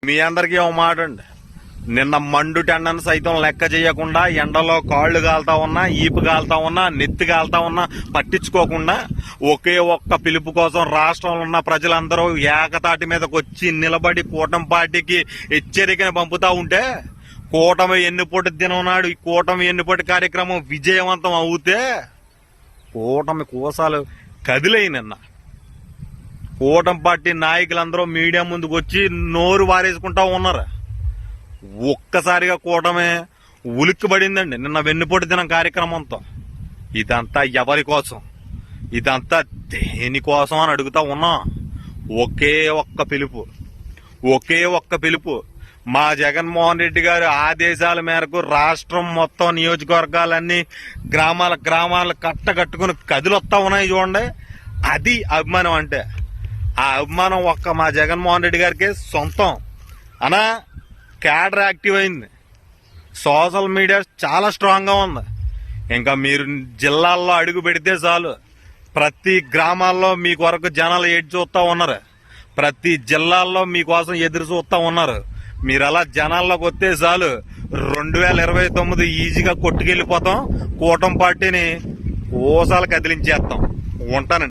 మీ అందరికీ ఓ మాట అండి. నిన్న మండు టెండను సైతం లెక్క చేయకుండా ఎండలో కాళ్లు కాలుతా ఉన్నా, ఈపు కాలుతా ఉన్నా, నెత్తి కాలుతా ఉన్నా పట్టించుకోకుండా ఒకే ఒక్క పిలుపు కోసం రాష్ట్రంలో ఉన్న ప్రజలందరూ ఏకతాటి మీదకి వచ్చి నిలబడి కూటమి పార్టీకి హెచ్చరికను పంపుతా ఉంటే, కూటమి ఎన్నిపోటు దినం నాడు ఈ కూటమి ఎన్నిపోటు కార్యక్రమం విజయవంతం అవుతే కూటమి కోసాలు కదిలేయి. నిన్న కూటమి పార్టీ నాయకులందరూ మీడియా ముందుకు వచ్చి నోరు వారేసుకుంటా ఉన్నారు. ఒక్కసారిగా కూటమి ఉలిక్కిపడిందండి నిన్న వెన్నుపోటు దినం కార్యక్రమంతో. ఇదంతా ఎవరి కోసం, ఇదంతా దేనికోసం అని అడుగుతా ఉన్నాం. ఒకే ఒక్క పిలుపు మా జగన్మోహన్ రెడ్డి గారి ఆదేశాల మేరకు రాష్ట్రం మొత్తం నియోజకవర్గాలన్నీ గ్రామాలు కట్టుకుని కదిలొస్తా ఉన్నాయి. చూడండి, అది అభిమానం అంటే. ఆ అభిమానం ఒక్క మా జగన్మోహన్ రెడ్డి గారికి సొంతం అనా. క్యాడర్ యాక్టివ్ అయింది, సోషల్ మీడియా చాలా స్ట్రాంగ్ గా ఉంది. ఇంకా మీరు జిల్లాల్లో అడుగు పెడితే చాలు, ప్రతి గ్రామాల్లో మీ కొరకు జనాలు ఏడు చూస్తా ఉన్నారు, ప్రతి జిల్లాల్లో మీకోసం ఎదురు చూస్తా ఉన్నారు. మీరు అలా జనాల్లోకి వస్తే చాలు 2029 ఈజీగా కొట్టుకెళ్లిపోతాం. కూటమి పార్టీని ఓసాలు కదిలించేస్తాం. ఉంటానండి.